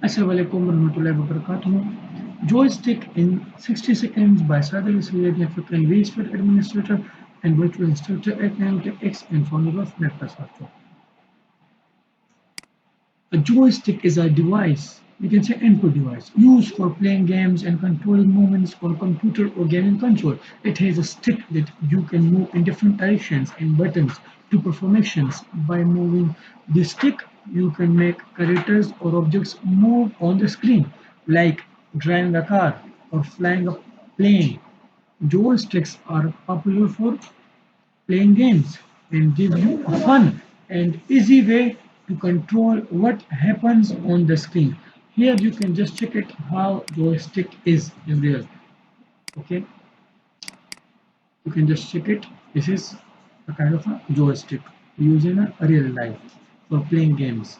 Assalamualaikum warahmatullahi wabarakatuh. JoyStick in 60 seconds by Sadar is a African research administrator and virtual instructor at X and founder of Nectar Software. A joystick is a device, you can say input device, used for playing games and controlling movements on computer or gaming console. It has a stick that you can move in different directions and buttons to perform actions. By moving the stick, you can make characters or objects move on the screen, like driving a car or flying a plane. Joysticks are popular for playing games and give you a fun and easy way to control what happens on the screen. Here you can just check it how joystick is in real. Okay, you can just check it. This is a kind of a joystick used in a real life for playing games.